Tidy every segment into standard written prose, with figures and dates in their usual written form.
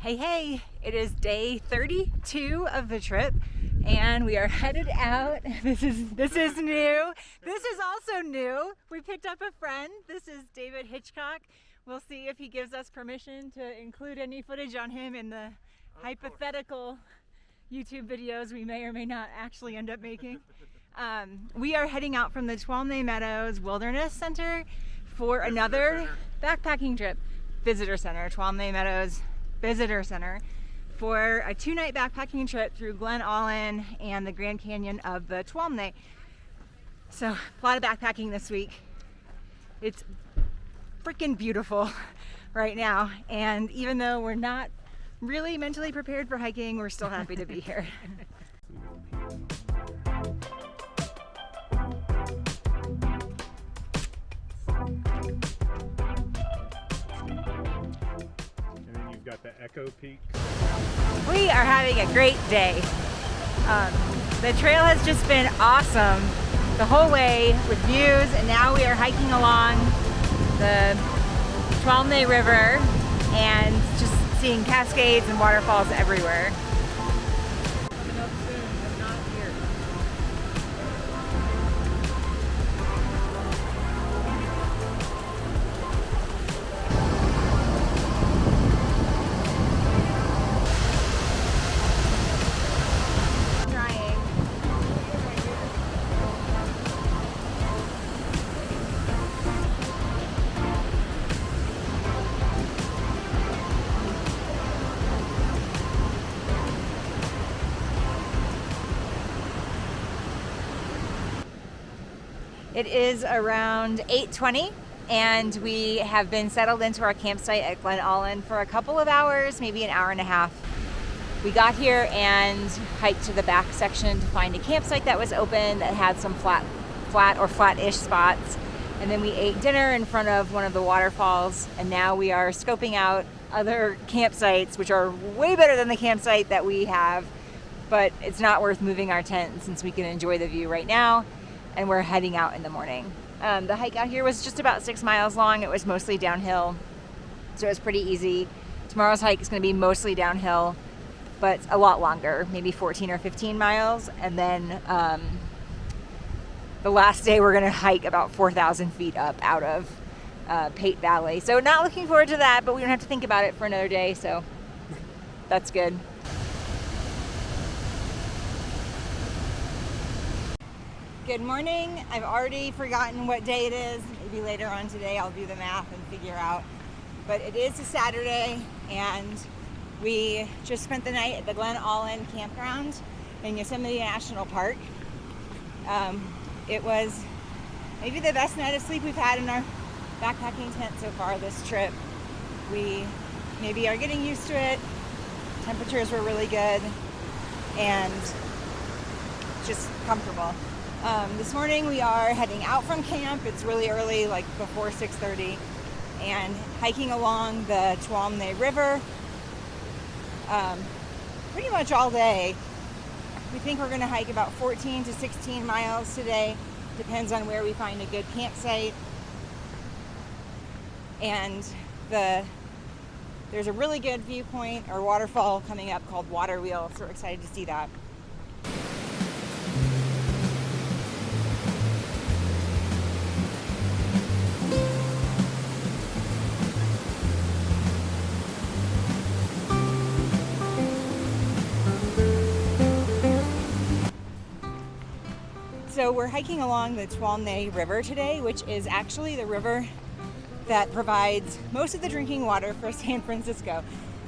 Hey, it is day 32 of the trip and we are headed out. This is new. This is also new. We picked up a friend. This is David Hitchcock. We'll see if he gives us permission to include any footage on him in the hypothetical YouTube videos we may or may not actually end up making. We are heading out from the Tuolumne Meadows Wilderness Center for another backpacking trip. Visitor Center, Tuolumne Meadows Visitor Center, for a 2-night backpacking trip through Glen Aulin and the Grand Canyon of the Tuolumne. So a lot of backpacking this week. It's freaking beautiful right now, and even though we're not really mentally prepared for hiking, we're still happy to be here. Got the Echo Peak. We are having a great day. The trail has just been awesome the whole way with views, and now we are hiking along the Tuolumne River and just seeing cascades and waterfalls everywhere. Coming up soon, but not here. It is around 8:20 and we have been settled into our campsite at Glen Aulin for a couple of hours, maybe an hour and a half. We got here and hiked to the back section to find a campsite that was open that had some flat or flat-ish spots. And then we ate dinner in front of one of the waterfalls, and now we are scoping out other campsites, which are way better than the campsite that we have, but it's not worth moving our tent since we can enjoy the view right now. And we're heading out in the morning. The hike out here was just about 6 miles long. It was mostly downhill, so it was pretty easy. Tomorrow's hike is gonna be mostly downhill, but a lot longer, maybe 14 or 15 miles. And then the last day we're gonna hike about 4,000 feet up out of Pate Valley. So not looking forward to that, but we don't have to think about it for another day, so that's good. Good morning. I've already forgotten what day it is. Maybe later on today I'll do the math and figure out. But it is a Saturday, and we just spent the night at the Glen Aulin campground in Yosemite National Park. It was maybe the best night of sleep we've had in our backpacking tent so far this trip. We maybe are getting used to it. Temperatures were really good and just comfortable. This morning we are heading out from camp. It's really early, like before 6:30, and hiking along the Tuolumne River pretty much all day. We think we're going to hike about 14 to 16 miles today. Depends on where we find a good campsite. And there's a really good viewpoint or waterfall coming up called Water Wheel, so we're excited to see that. So we're hiking along the Tuolumne River today, which is actually the river that provides most of the drinking water for San Francisco.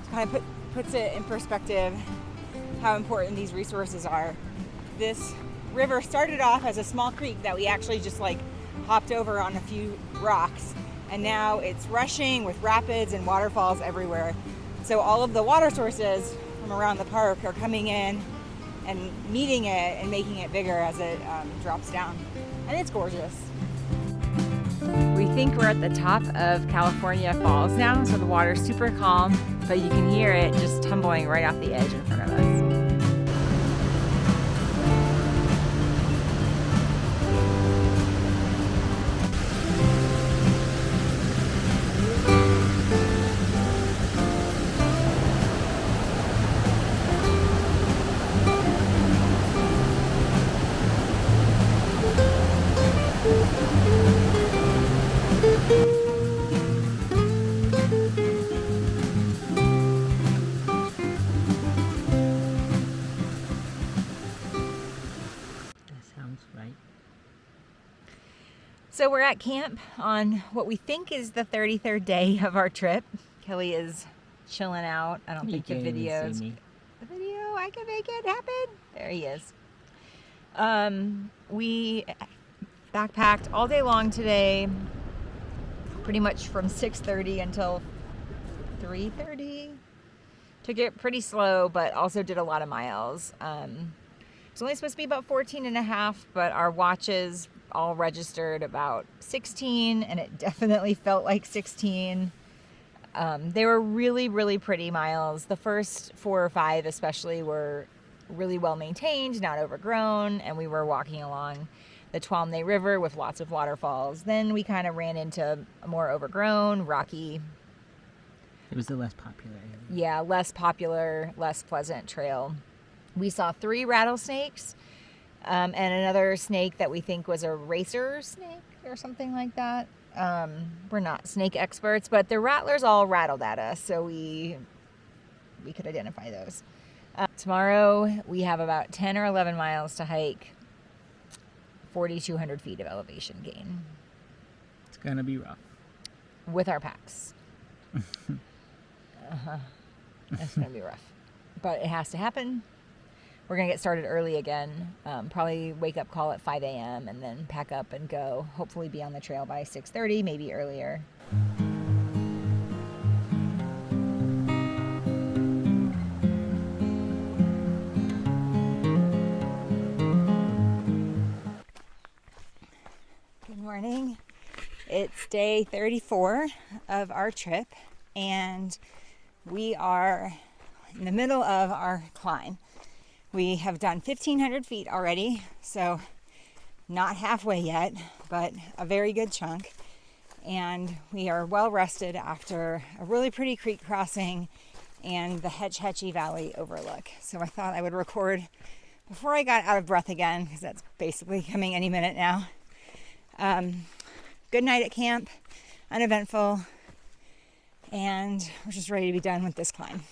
It kind of puts it in perspective how important these resources are. This river started off as a small creek that we actually just hopped over on a few rocks, and now it's rushing with rapids and waterfalls everywhere. So all of the water sources from around the park are coming in and meeting it and making it bigger as it drops down. And it's gorgeous. We think we're at the top of California Falls now, so the water's super calm, but you can hear it just tumbling right off the edge in front of us. So we're at camp on what we think is the 33rd day of our trip. Kelly is chilling out. I don't think the videos. The video, I can make it happen. There he is. We backpacked all day long today, pretty much from 6:30 until 3:30. Took it pretty slow, but also did a lot of miles. It's only supposed to be about 14 and a half, but our watches all registered about 16, and it definitely felt like 16. They were really, really pretty miles. The first 4 or 5 especially were really well maintained, not overgrown, and we were walking along the Tuolumne River with lots of waterfalls. Then we kind of ran into a more overgrown, rocky... It was the less popular area. Yeah, less popular, less pleasant trail. We saw 3 rattlesnakes and another snake that we think was a racer snake or something like that. We're not snake experts, but the rattlers all rattled at us, so we could identify those. Tomorrow we have about 10 or 11 miles to hike, 4,200 feet of elevation gain. It's going to be rough. With our packs. It's going to be rough. But it has to happen. We're going to get started early again. Probably wake up call at 5 a.m. and then pack up and go. Hopefully be on the trail by 6:30, maybe earlier. Good morning. It's day 34 of our trip, and we are in the middle of our climb. We have done 1,500 feet already, so not halfway yet, but a very good chunk. And we are well rested after a really pretty creek crossing and the Hitch Valley overlook. So I thought I would record before I got out of breath again, because that's basically coming any minute now. Good night at camp, uneventful, and we're just ready to be done with this climb.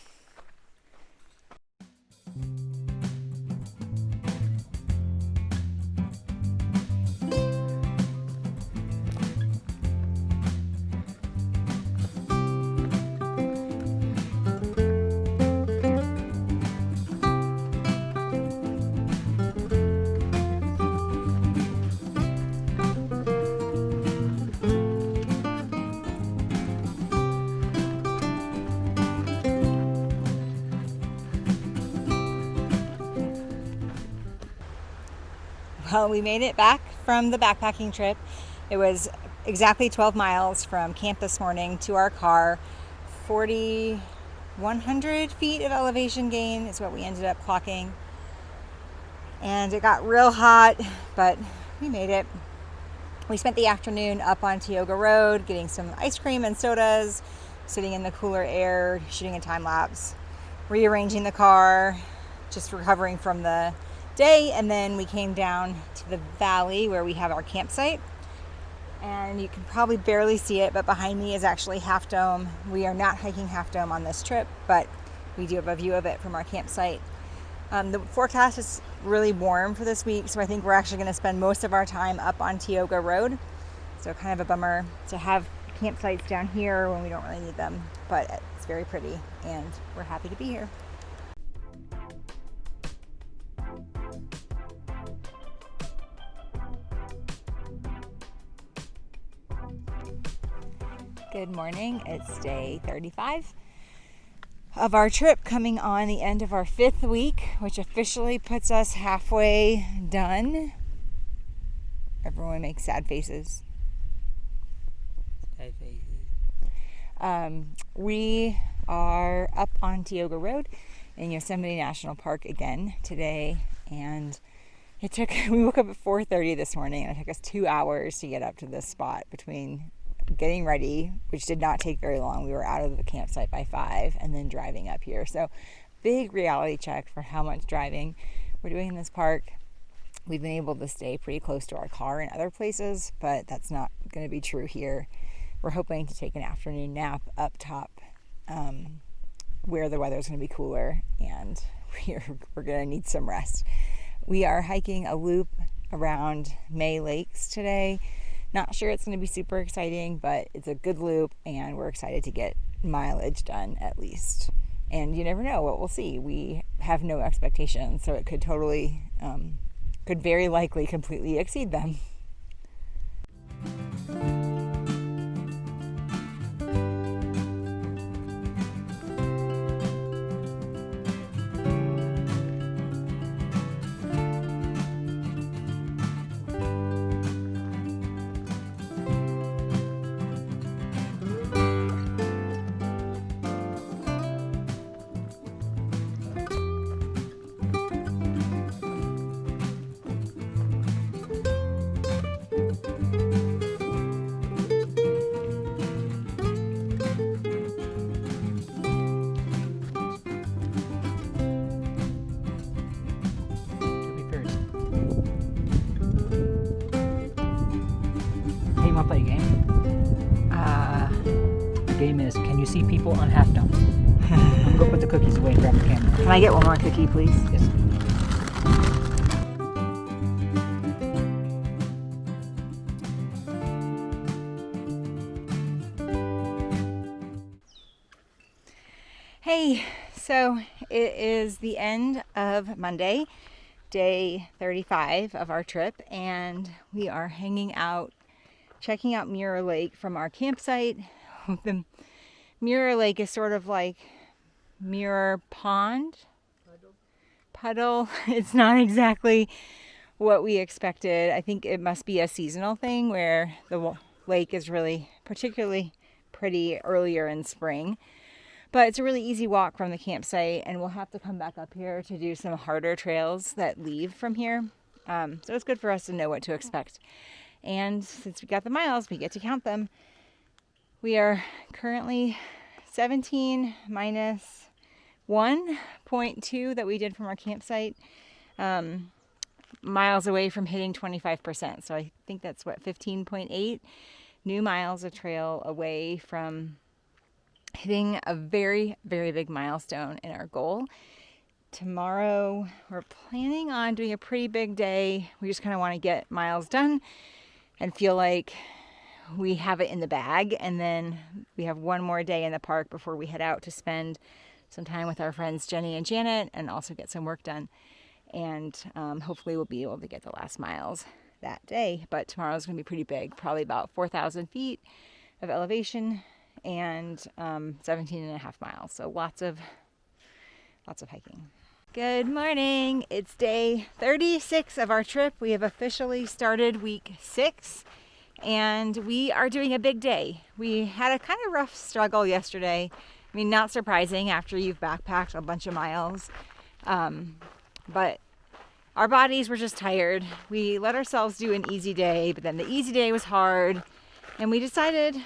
Well, we made it back from the backpacking trip. It was exactly 12 miles from camp this morning to our car. 4,100 feet of elevation gain is what we ended up clocking. And it got real hot, but we made it. We spent the afternoon up on Tioga Road getting some ice cream and sodas, sitting in the cooler air, shooting a time lapse, rearranging the car, just recovering from the day. And then we came down to the valley where we have our campsite, and you can probably barely see it, but behind me is actually Half Dome. We are not hiking Half Dome on this trip, but we do have a view of it from our campsite. The forecast is really warm for this week, so I think we're actually going to spend most of our time up on Tioga Road. So kind of a bummer to have campsites down here when we don't really need them, but it's very pretty and we're happy to be here. Good morning. It's day 35 of our trip, coming on the end of our 5th week, which officially puts us halfway done. Everyone makes sad faces. Sad faces. We are up on Tioga Road in Yosemite National Park again today, and we woke up at 4:30 this morning, and it took us 2 hours to get up to this spot between getting ready, which did not take very long. We were out of the campsite by 5, and then driving up here. So big reality check for how much driving we're doing in this park. We've been able to stay pretty close to our car in other places, but that's not going to be true here. We're hoping to take an afternoon nap up top where the weather's going to be cooler, and we're going to need some rest. We are hiking a loop around May Lakes today. Not sure it's going to be super exciting, but it's a good loop and we're excited to get mileage done at least. And you never know what we'll see. We have no expectations, so it could totally, could very likely completely exceed them. Hey, wanna play a game? The game is, can you see people on Half Dome? I'm gonna go put the cookies away and grab the camera. Can I get one more cookie, please? Yes. Hey, so it is the end of Monday, day 35 of our trip, and we are hanging out, checking out Mirror Lake from our campsite. The Mirror Lake is sort of like Mirror Pond? Puddle. It's not exactly what we expected. I think it must be a seasonal thing where the lake is really particularly pretty earlier in spring. But it's a really easy walk from the campsite, and we'll have to come back up here to do some harder trails that leave from here. So it's good for us to know what to expect. And since we got the miles, we get to count them. We are currently 17 minus 1.2 that we did from our campsite, miles away from hitting 25%. So I think that's what, 15.8 new miles of trail away from hitting a very, very big milestone in our goal. Tomorrow, we're planning on doing a pretty big day. We just kind of want to get miles done and feel like we have it in the bag. And then we have one more day in the park before we head out to spend some time with our friends Jenny and Janet and also get some work done. And hopefully we'll be able to get the last miles that day. But tomorrow's going to be pretty big, probably about 4,000 feet of elevation and 17 and a half miles. So lots of hiking. Good morning. It's day 36 of our trip. We have officially started week 6 and we are doing a big day. We had a kind of rough struggle yesterday. I mean, not surprising after you've backpacked a bunch of miles. But our bodies were just tired. We let ourselves do an easy day, but then the easy day was hard and we decided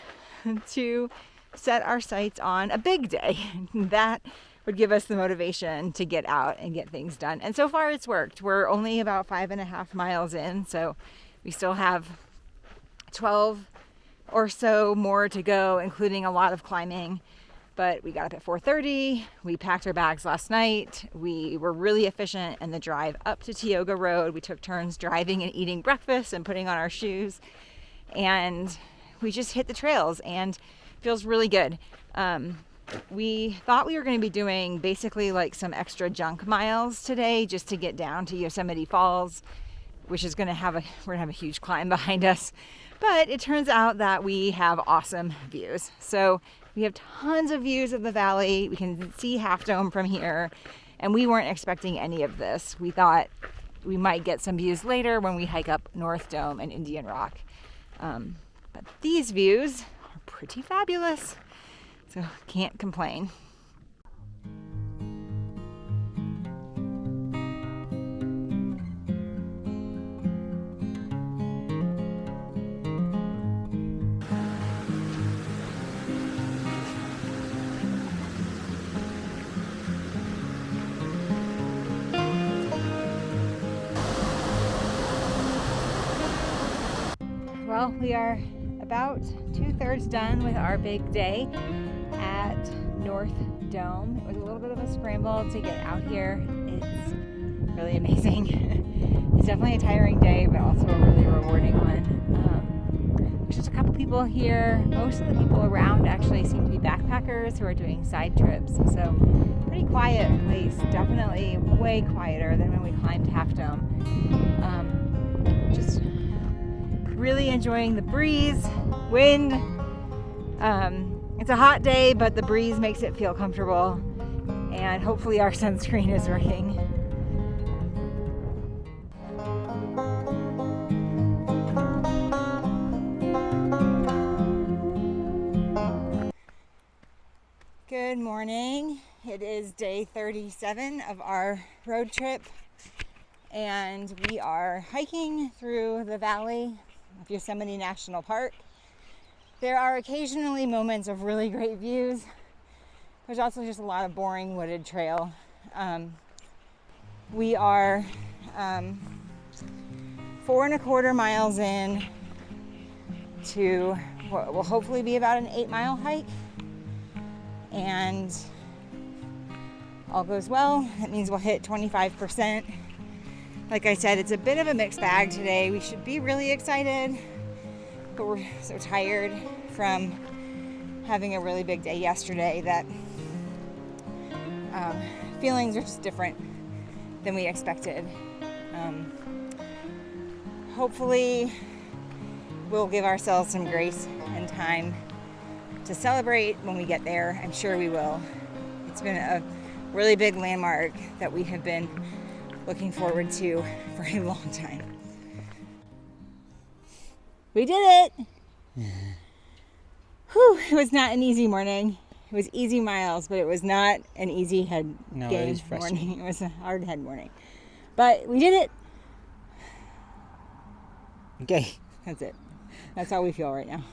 to set our sights on a big day. That would give us the motivation to get out and get things done. And so far it's worked. We're only about 5.5 miles in, so we still have 12 or so more to go, including a lot of climbing. But we got up at 4:30. We packed our bags last night. We were really efficient in the drive up to Tioga Road. We took turns driving and eating breakfast and putting on our shoes. And we just hit the trails and it feels really good. We thought we were going to be doing basically like some extra junk miles today just to get down to Yosemite Falls, which is going to have a huge climb behind us. But it turns out that we have awesome views. So we have tons of views of the valley. We can see Half Dome from here, and we weren't expecting any of this. We thought we might get some views later when we hike up North Dome and Indian Rock. But these views are pretty fabulous, so can't complain. Well, we are about 2/3 done with our big day at North Dome. It was a little bit of a scramble to get out here. It's really amazing. It's definitely a tiring day, but also a really rewarding one. There's just a couple people here. Most of the people around actually seem to be backpackers who are doing side trips. So pretty quiet place. Definitely way quieter than when we climbed Half Dome. Just really enjoying the breeze, wind. It's a hot day, but the breeze makes it feel comfortable. And hopefully our sunscreen is working. Good morning. It is day 37 of our road trip, and we are hiking through the valley of Yosemite National Park. There are occasionally moments of really great views. There's also just a lot of boring wooded trail. We are 4.25 miles in to what will hopefully be about an 8-mile hike. And all goes well. That means we'll hit 25%. Like I said, it's a bit of a mixed bag today. We should be really excited, but we're so tired from having a really big day yesterday that feelings are just different than we expected. Hopefully, we'll give ourselves some grace and time to celebrate when we get there. I'm sure we will. It's been a really big landmark that we have been looking forward to for a long time. We did it! Whew, it was not an easy morning. It was easy miles, but it was not an easy head game morning. It was a hard head morning. But we did it! Okay. That's it. That's how we feel right now.